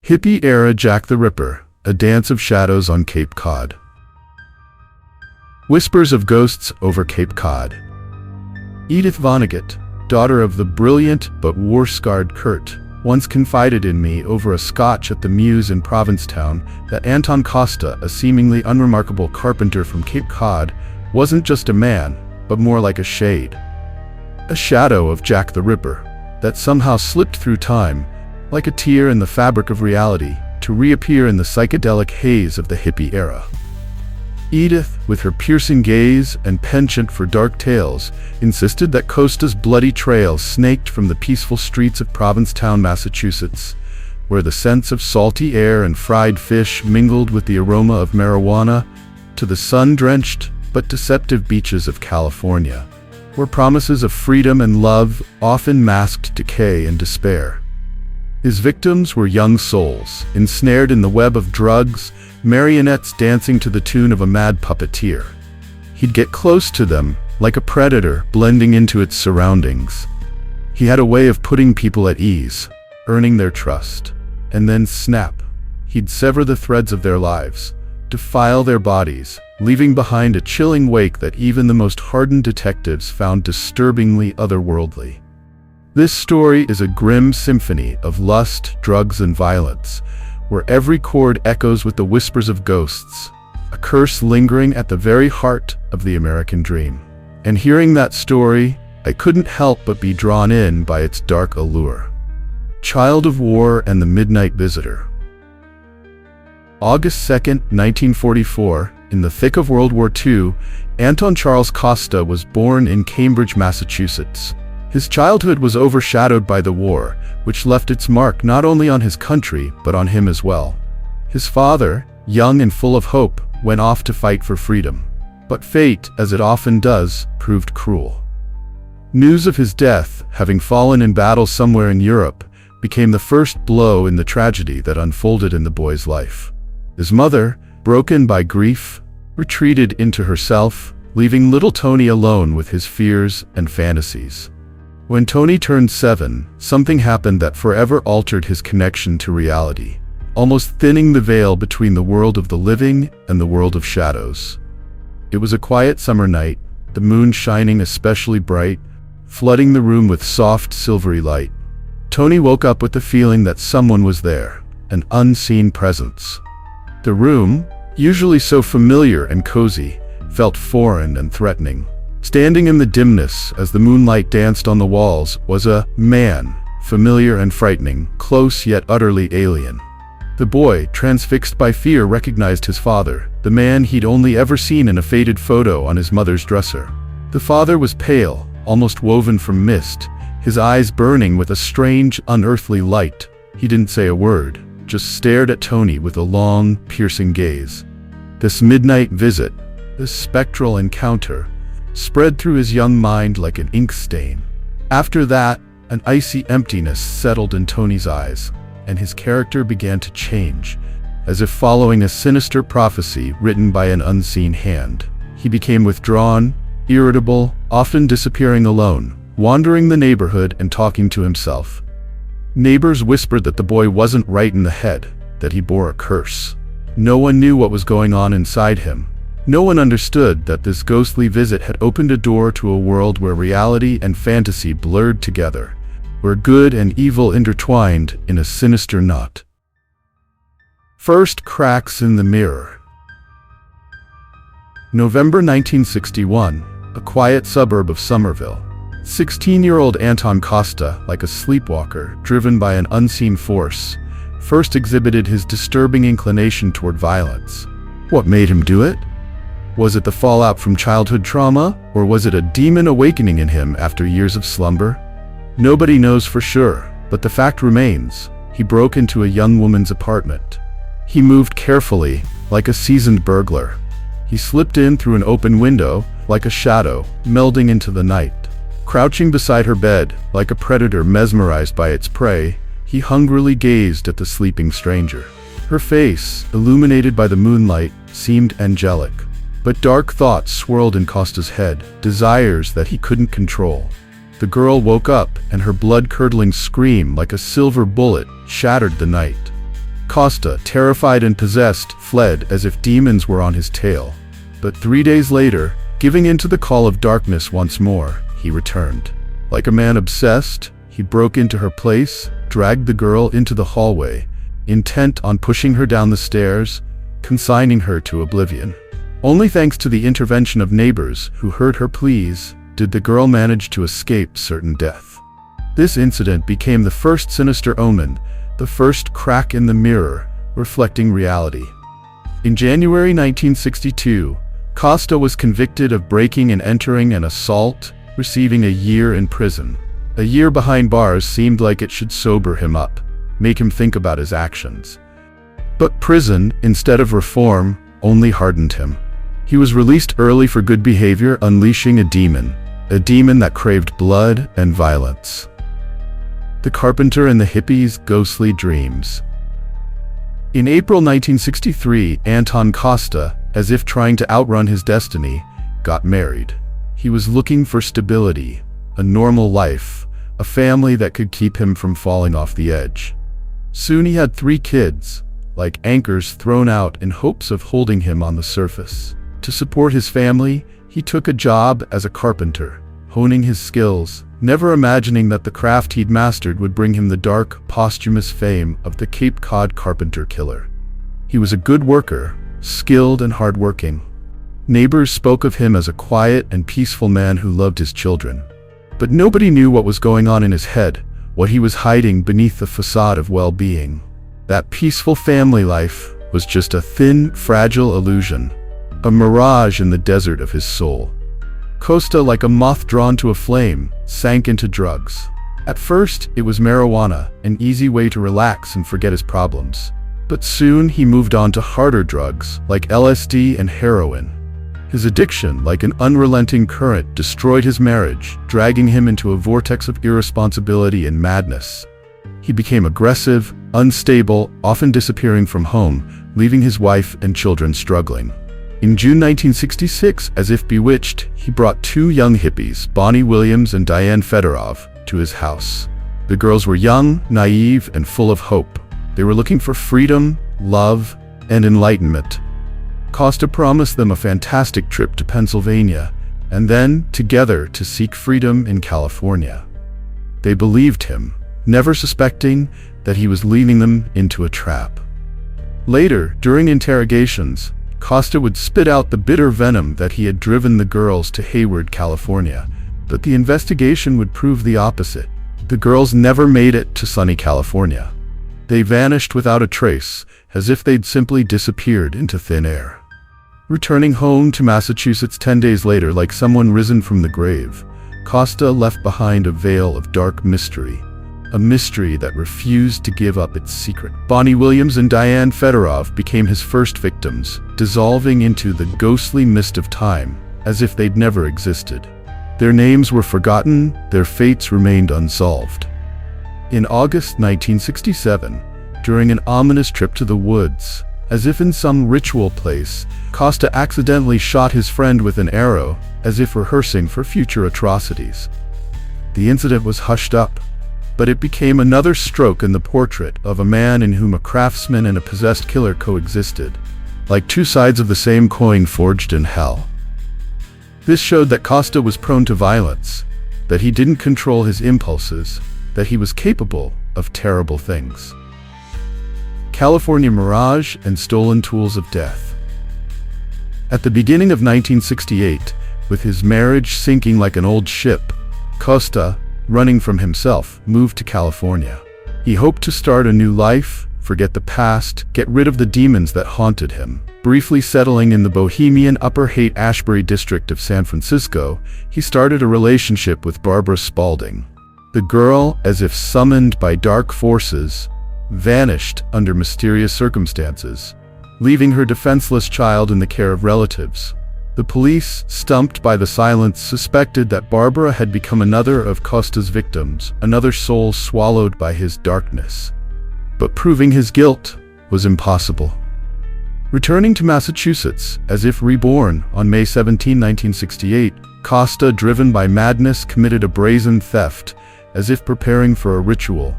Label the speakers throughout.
Speaker 1: Hippie-era Jack the Ripper, a dance of shadows on Cape Cod. Whispers of ghosts over Cape Cod. Edith Vonnegut, daughter of the brilliant but war-scarred Kurt, once confided in me over a scotch at the Mews in Provincetown that Anton Costa, a seemingly unremarkable carpenter from Cape Cod, wasn't just a man, but more like a shade. A shadow of Jack the Ripper that somehow slipped through time, like a tear in the fabric of reality, to reappear in the psychedelic haze of the hippie era. Edith, with her piercing gaze and penchant for dark tales, insisted that Costa's bloody trail snaked from the peaceful streets of Provincetown, Massachusetts, where the scents of salty air and fried fish mingled with the aroma of marijuana, to the sun-drenched but deceptive beaches of California, where promises of freedom and love often masked decay and despair. His victims were young souls, ensnared in the web of drugs, marionettes dancing to the tune of a mad puppeteer. He'd get close to them, like a predator blending into its surroundings. He had a way of putting people at ease, earning their trust, and then snap. He'd sever the threads of their lives, defile their bodies, leaving behind a chilling wake that even the most hardened detectives found disturbingly otherworldly. This story is a grim symphony of lust, drugs, and violence, where every chord echoes with the whispers of ghosts, a curse lingering at the very heart of the American dream. And hearing that story, I couldn't help but be drawn in by its dark allure. Child of War and the Midnight Visitor. August 2nd, 1944, in the thick of World War II, Anton Charles Costa was born in Cambridge, Massachusetts. His childhood was overshadowed by the war, which left its mark not only on his country, but on him as well. His father, young and full of hope, went off to fight for freedom. But fate, as it often does, proved cruel. News of his death, having fallen in battle somewhere in Europe, became the first blow in the tragedy that unfolded in the boy's life. His mother, broken by grief, retreated into herself, leaving little Tony alone with his fears and fantasies. When Tony turned 7, something happened that forever altered his connection to reality, almost thinning the veil between the world of the living and the world of shadows. It was a quiet summer night, the moon shining especially bright, flooding the room with soft, silvery light. Tony woke up with the feeling that someone was there, an unseen presence. The room, usually so familiar and cozy, felt foreign and threatening. Standing in the dimness as the moonlight danced on the walls was a man, familiar and frightening, close yet utterly alien. The boy, transfixed by fear, recognized his father, the man he'd only ever seen in a faded photo on his mother's dresser. The father was pale, almost woven from mist, his eyes burning with a strange, unearthly light. He didn't say a word, just stared at Tony with a long, piercing gaze. This midnight visit, this spectral encounter, spread through his young mind like an ink stain. After that, an icy emptiness settled in Tony's eyes, and his character began to change, as if following a sinister prophecy written by an unseen hand. He became withdrawn, irritable, often disappearing alone, wandering the neighborhood and talking to himself. Neighbors whispered that the boy wasn't right in the head, that he bore a curse. No one knew what was going on inside him. No one understood that this ghostly visit had opened a door to a world where reality and fantasy blurred together, where good and evil intertwined in a sinister knot. First cracks in the mirror. November 1961, a quiet suburb of Somerville. 16-year-old Anton Costa, like a sleepwalker driven by an unseen force, first exhibited his disturbing inclination toward violence. What made him do it? Was it the fallout from childhood trauma, or was it a demon awakening in him after years of slumber? Nobody knows for sure, but the fact remains, he broke into a young woman's apartment. He moved carefully, like a seasoned burglar. He slipped in through an open window, like a shadow, melding into the night. Crouching beside her bed, like a predator mesmerized by its prey, he hungrily gazed at the sleeping stranger. Her face, illuminated by the moonlight, seemed angelic. But dark thoughts swirled in Costa's head, desires that he couldn't control. The girl woke up, and her blood-curdling scream, like a silver bullet, shattered the night. Costa, terrified and possessed, fled as if demons were on his tail. But 3 days later, giving in to the call of darkness once more, he returned. Like a man obsessed, he broke into her place, dragged the girl into the hallway, intent on pushing her down the stairs, consigning her to oblivion. Only thanks to the intervention of neighbors who heard her pleas did the girl manage to escape certain death. This incident became the first sinister omen, the first crack in the mirror reflecting reality. In January 1962, Costa was convicted of breaking and entering an assault, receiving a year in prison. A year behind bars seemed like it should sober him up, make him think about his actions. But prison, instead of reform, only hardened him. He was released early for good behavior, unleashing a demon that craved blood and violence. The Carpenter and the Hippie's Ghostly Dreams. In April 1963, Anton Costa, as if trying to outrun his destiny, got married. He was looking for stability, a normal life, a family that could keep him from falling off the edge. Soon he had 3 kids, like anchors thrown out in hopes of holding him on the surface. To support his family, he took a job as a carpenter, honing his skills, never imagining that the craft he'd mastered would bring him the dark, posthumous fame of the Cape Cod carpenter killer. He was a good worker, skilled and hardworking. Neighbors spoke of him as a quiet and peaceful man who loved his children. But nobody knew what was going on in his head, what he was hiding beneath the facade of well-being. That peaceful family life was just a thin, fragile illusion, a mirage in the desert of his soul. Costa, like a moth drawn to a flame, sank into drugs. At first, it was marijuana, an easy way to relax and forget his problems. But soon he moved on to harder drugs, like LSD and heroin. His addiction, like an unrelenting current, destroyed his marriage, dragging him into a vortex of irresponsibility and madness. He became aggressive, unstable, often disappearing from home, leaving his wife and children struggling. In June 1966, as if bewitched, he brought 2 young hippies, Bonnie Williams and Diane Fedorov, to his house. The girls were young, naive, and full of hope. They were looking for freedom, love, and enlightenment. Costa promised them a fantastic trip to Pennsylvania, and then, together, to seek freedom in California. They believed him, never suspecting that he was leading them into a trap. Later, during interrogations, Costa would spit out the bitter venom that he had driven the girls to Hayward, California, but the investigation would prove the opposite. The girls never made it to sunny California. They vanished without a trace, as if they'd simply disappeared into thin air. Returning home to Massachusetts 10 days later like someone risen from the grave, Costa left behind a veil of dark mystery, a mystery that refused to give up its secret. Bonnie Williams and Diane Fedorov became his first victims, dissolving into the ghostly mist of time, as if they'd never existed. Their names were forgotten, their fates remained unsolved. In August 1967, during an ominous trip to the woods, as if in some ritual place, Costa accidentally shot his friend with an arrow, as if rehearsing for future atrocities. The incident was hushed up, but it became another stroke in the portrait of a man in whom a craftsman and a possessed killer coexisted, like 2 sides of the same coin forged in hell. This showed that Costa was prone to violence, that he didn't control his impulses, that he was capable of terrible things. California Mirage and Stolen Tools of Death. At the beginning of 1968, with his marriage sinking like an old ship, Costa, running from himself, moved to California. He hoped to start a new life, forget the past, get rid of the demons that haunted him. Briefly settling in the bohemian Upper Haight-Ashbury district of San Francisco, he started a relationship with Barbara Spalding. The girl, as if summoned by dark forces, vanished under mysterious circumstances, leaving her defenseless child in the care of relatives. The police, stumped by the silence, suspected that Barbara had become another of Costa's victims, another soul swallowed by his darkness. But proving his guilt was impossible. Returning to Massachusetts, as if reborn, on May 17, 1968, Costa, driven by madness, committed a brazen theft, as if preparing for a ritual.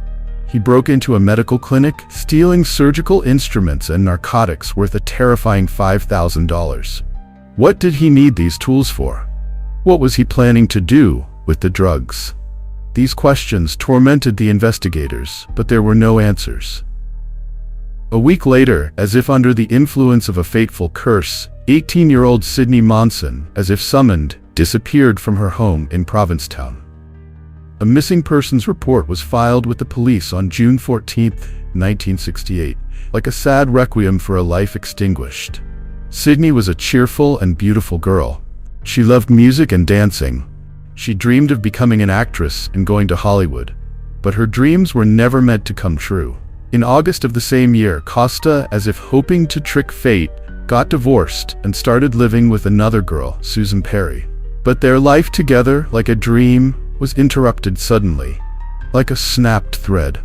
Speaker 1: He broke into a medical clinic, stealing surgical instruments and narcotics worth a terrifying $5,000. What did he need these tools for? What was he planning to do with the drugs? These questions tormented the investigators, but there were no answers. A week later, as if under the influence of a fateful curse, 18-year-old Sydney Monson, as if summoned, disappeared from her home in Provincetown. A missing persons report was filed with the police on June 14, 1968, like a sad requiem for a life extinguished. Sydney was a cheerful and beautiful girl. She loved music and dancing. She dreamed of becoming an actress and going to Hollywood. But her dreams were never meant to come true. In August of the same year, Costa, as if hoping to trick fate, got divorced and started living with another girl, Susan Perry. But their life together, like a dream, was interrupted suddenly, like a snapped thread.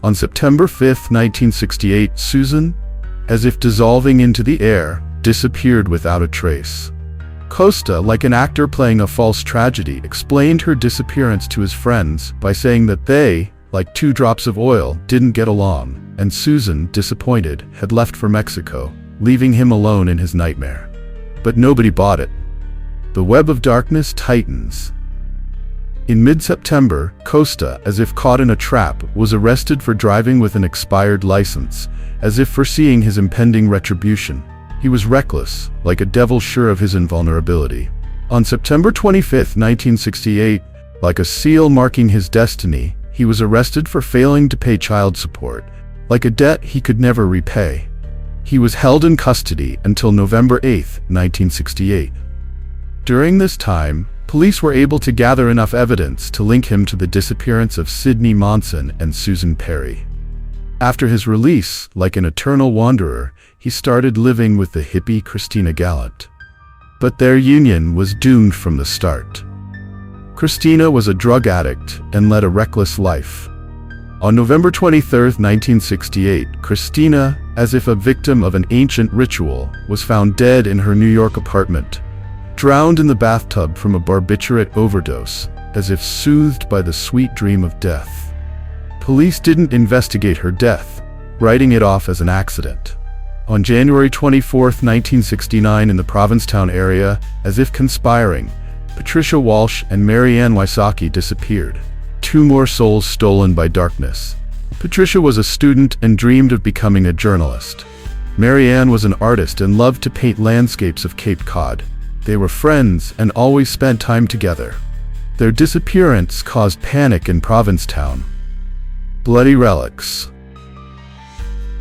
Speaker 1: On September 5, 1968, Susan, as if dissolving into the air, disappeared without a trace. Costa, like an actor playing a false tragedy, explained her disappearance to his friends by saying that they, like two drops of oil, didn't get along, and Susan, disappointed, had left for Mexico, leaving him alone in his nightmare. But nobody bought it. The web of darkness tightens. In mid-September, Costa, as if caught in a trap, was arrested for driving with an expired license, as if foreseeing his impending retribution. He was reckless, like a devil sure of his invulnerability. On September 25, 1968, like a seal marking his destiny, he was arrested for failing to pay child support, like a debt he could never repay. He was held in custody until November 8, 1968. During this time, police were able to gather enough evidence to link him to the disappearance of Sydney Monson and Susan Perry. After his release, like an eternal wanderer, he started living with the hippie Christina Gallant. But their union was doomed from the start. Christina was a drug addict and led a reckless life. On November 23, 1968, Christina, as if a victim of an ancient ritual, was found dead in her New York apartment, drowned in the bathtub from a barbiturate overdose, as if soothed by the sweet dream of death. Police didn't investigate her death, writing it off as an accident. On January 24, 1969, in the Provincetown area, as if conspiring, Patricia Walsh and Marianne Wysocki disappeared. Two more souls stolen by darkness. Patricia was a student and dreamed of becoming a journalist. Marianne was an artist and loved to paint landscapes of Cape Cod. They were friends and always spent time together. Their disappearance caused panic in Provincetown. Bloody relics.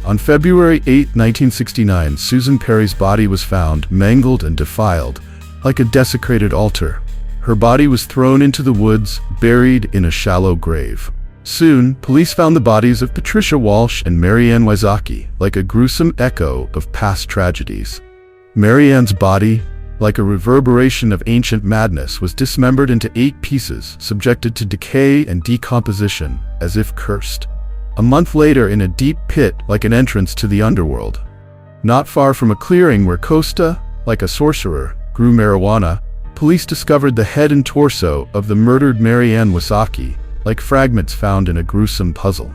Speaker 1: On February 8, 1969, Susan Perry's body was found, mangled and defiled, like a desecrated altar. Her body was thrown into the woods, buried in a shallow grave. Soon, police found the bodies of Patricia Walsh and Marianne Wysocki, like a gruesome echo of past tragedies. Marianne's body, like a reverberation of ancient madness, was dismembered into 8 pieces, subjected to decay and decomposition, as if cursed. A month later, in a deep pit, like an entrance to the underworld. Not far from a clearing where Costa, like a sorcerer, grew marijuana, police discovered the head and torso of the murdered Marianne Wysocki, like fragments found in a gruesome puzzle.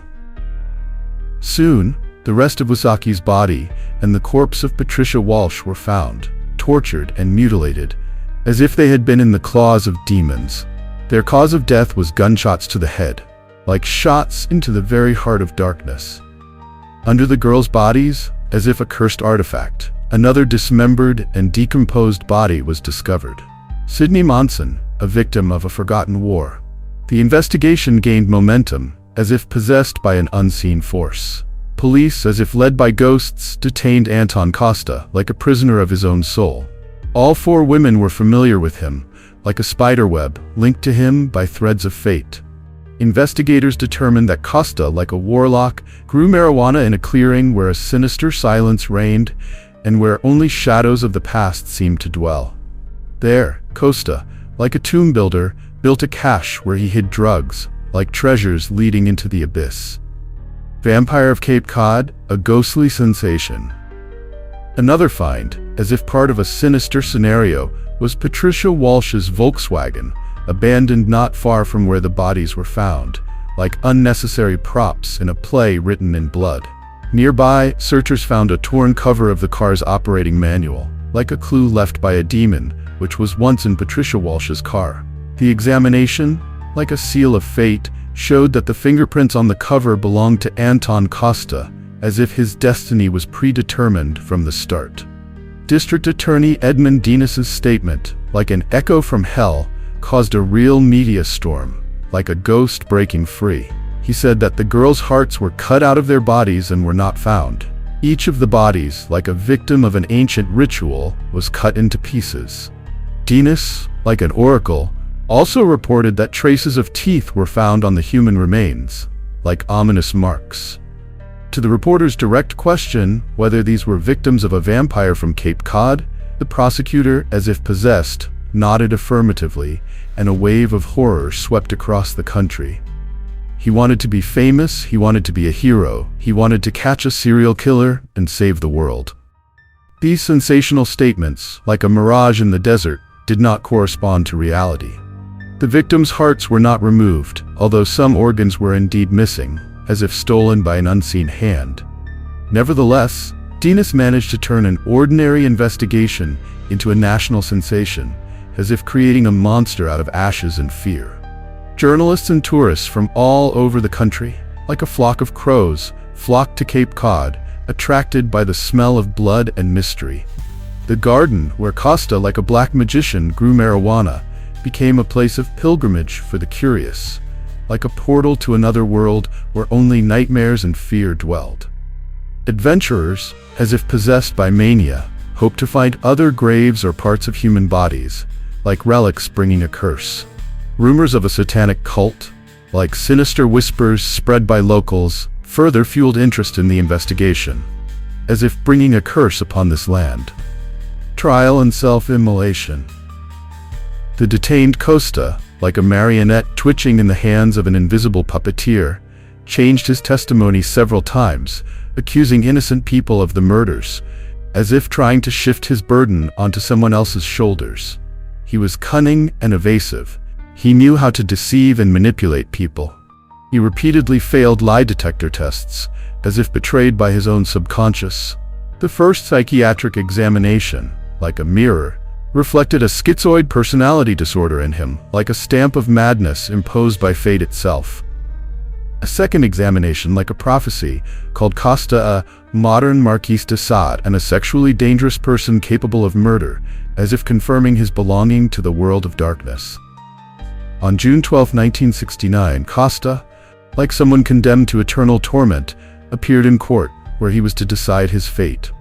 Speaker 1: Soon, the rest of Wysocki's body and the corpse of Patricia Walsh were found, tortured and mutilated, as if they had been in the claws of demons. Their cause of death was gunshots to the head, like shots into the very heart of darkness. Under the girls' bodies, as if a cursed artifact, another dismembered and decomposed body was discovered. Sydney Monson, a victim of a forgotten war. The investigation gained momentum, as if possessed by an unseen force. Police, as if led by ghosts, detained Anton Costa, like a prisoner of his own soul. All 4 women were familiar with him, like a spiderweb, linked to him by threads of fate. Investigators determined that Costa, like a warlock, grew marijuana in a clearing where a sinister silence reigned and where only shadows of the past seemed to dwell. There, Costa, like a tomb builder, built a cache where he hid drugs, like treasures leading into the abyss. Vampire of Cape Cod, a ghostly sensation. Another find, as if part of a sinister scenario, was Patricia Walsh's Volkswagen, abandoned not far from where the bodies were found, like unnecessary props in a play written in blood. Nearby, searchers found a torn cover of the car's operating manual, like a clue left by a demon, which was once in Patricia Walsh's car. The examination, like a seal of fate, showed that the fingerprints on the cover belonged to Anton Costa, as if his destiny was predetermined from the start. District Attorney Edmund Denis's statement, like an echo from hell, caused a real media storm, like a ghost breaking free. He said that the girls' hearts were cut out of their bodies and were not found. Each of the bodies, like a victim of an ancient ritual, was cut into pieces. Denis, like an oracle, also reported that traces of teeth were found on the human remains, like ominous marks. To the reporter's direct question whether these were victims of a vampire from Cape Cod, the prosecutor, as if possessed, nodded affirmatively, and a wave of horror swept across the country. He wanted to be famous, he wanted to be a hero, he wanted to catch a serial killer and save the world. These sensational statements, like a mirage in the desert, did not correspond to reality. The victims' hearts were not removed, although some organs were indeed missing, as if stolen by an unseen hand. Nevertheless, Denis managed to turn an ordinary investigation into a national sensation, as if creating a monster out of ashes and fear. Journalists and tourists from all over the country, like a flock of crows, flocked to Cape Cod, attracted by the smell of blood and mystery. The garden, where Costa, like a black magician, grew marijuana, became a place of pilgrimage for the curious, like a portal to another world where only nightmares and fear dwelled. Adventurers, as if possessed by mania, hoped to find other graves or parts of human bodies, like relics bringing a curse. Rumors of a satanic cult, like sinister whispers spread by locals, further fueled interest in the investigation, as if bringing a curse upon this land. Trial and self-immolation. The detained Costa, like a marionette twitching in the hands of an invisible puppeteer, changed his testimony several times, accusing innocent people of the murders, as if trying to shift his burden onto someone else's shoulders. He was cunning and evasive. He knew how to deceive and manipulate people. He repeatedly failed lie detector tests, as if betrayed by his own subconscious. The first psychiatric examination, like a mirror, reflected a schizoid personality disorder in him, like a stamp of madness imposed by fate itself. A second examination, like a prophecy, called Costa a modern Marquis de Sade and a sexually dangerous person capable of murder, as if confirming his belonging to the world of darkness. On June 12, 1969, Costa, like someone condemned to eternal torment, appeared in court, where he was to decide his fate.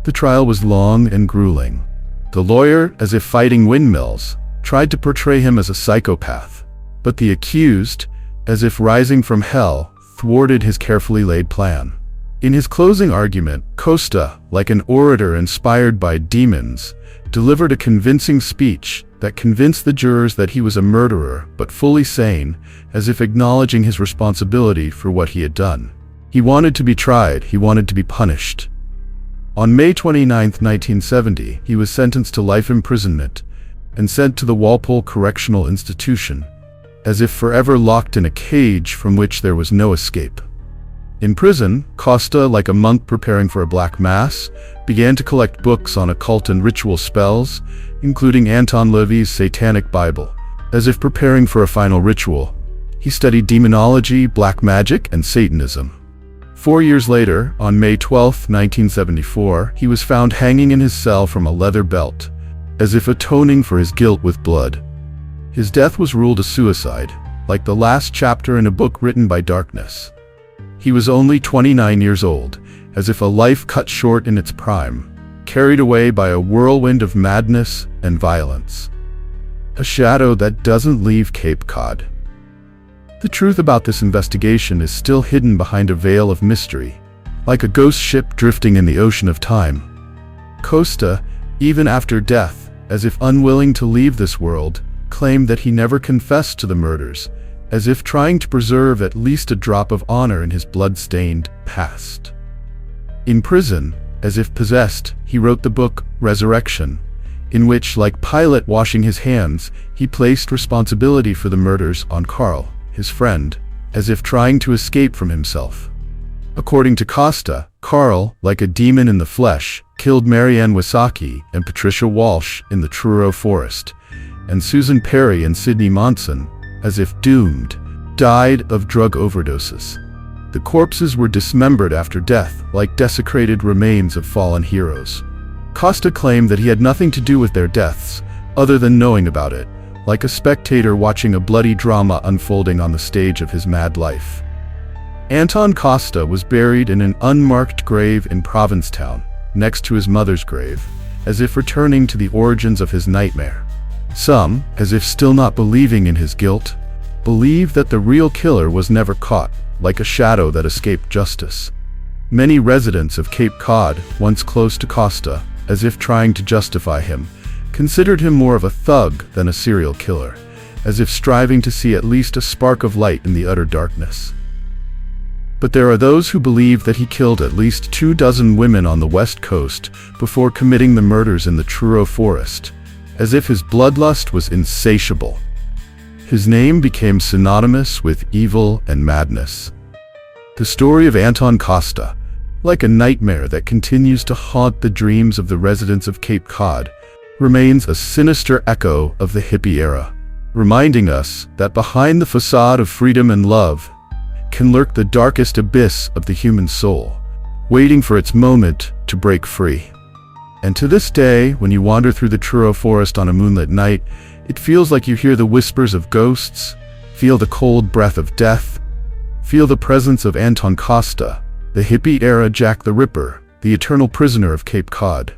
Speaker 1: The trial was long and grueling. The lawyer, as if fighting windmills, tried to portray him as a psychopath, but the accused, as if rising from hell, thwarted his carefully laid plan. In his closing argument, Costa, like an orator inspired by demons, delivered a convincing speech that convinced the jurors that he was a murderer, but fully sane, as if acknowledging his responsibility for what he had done. He wanted to be tried, he wanted to be punished. On May 29, 1970, he was sentenced to life imprisonment and sent to the Walpole Correctional Institution, as if forever locked in a cage from which there was no escape. In prison, Costa, like a monk preparing for a black mass, began to collect books on occult and ritual spells, including Anton LaVey's Satanic Bible. As if preparing for a final ritual, he studied demonology, black magic, and Satanism. 4 years later, on May 12, 1974, he was found hanging in his cell from a leather belt, as if atoning for his guilt with blood. His death was ruled a suicide, like the last chapter in a book written by darkness. He was only 29 years old, as if a life cut short in its prime, carried away by a whirlwind of madness and violence. A shadow that doesn't leave Cape Cod. The truth about this investigation is still hidden behind a veil of mystery, like a ghost ship drifting in the ocean of time. Costa, even after death, as if unwilling to leave this world, claimed that he never confessed to the murders, as if trying to preserve at least a drop of honor in his blood-stained past. In prison, as if possessed, he wrote the book Resurrection, in which, like Pilate washing his hands, he placed responsibility for the murders on Carl, his friend, as if trying to escape from himself. According to Costa, Carl, like a demon in the flesh, killed Marianne Wysocki and Patricia Walsh in the Truro forest, and Susan Perry and Sidney Monson, as if doomed, died of drug overdoses. The corpses were dismembered after death, like desecrated remains of fallen heroes. Costa claimed that he had nothing to do with their deaths, other than knowing about it, like a spectator watching a bloody drama unfolding on the stage of his mad life. Anton Costa was buried in an unmarked grave in Provincetown, next to his mother's grave, as if returning to the origins of his nightmare. Some, as if still not believing in his guilt, believe that the real killer was never caught, like a shadow that escaped justice. Many residents of Cape Cod, once close to Costa, as if trying to justify him, considered him more of a thug than a serial killer, as if striving to see at least a spark of light in the utter darkness. But there are those who believe that he killed at least 24 women on the West Coast before committing the murders in the Truro forest, as if his bloodlust was insatiable. His name became synonymous with evil and madness. The story of Anton Costa, like a nightmare that continues to haunt the dreams of the residents of Cape Cod, remains a sinister echo of the hippie era, reminding us that behind the facade of freedom and love can lurk the darkest abyss of the human soul, waiting for its moment to break free. And to this day, when you wander through the Truro forest on a moonlit night, it feels like you hear the whispers of ghosts, feel the cold breath of death, feel the presence of Anton Costa, the hippie-era Jack the Ripper, the eternal prisoner of Cape Cod.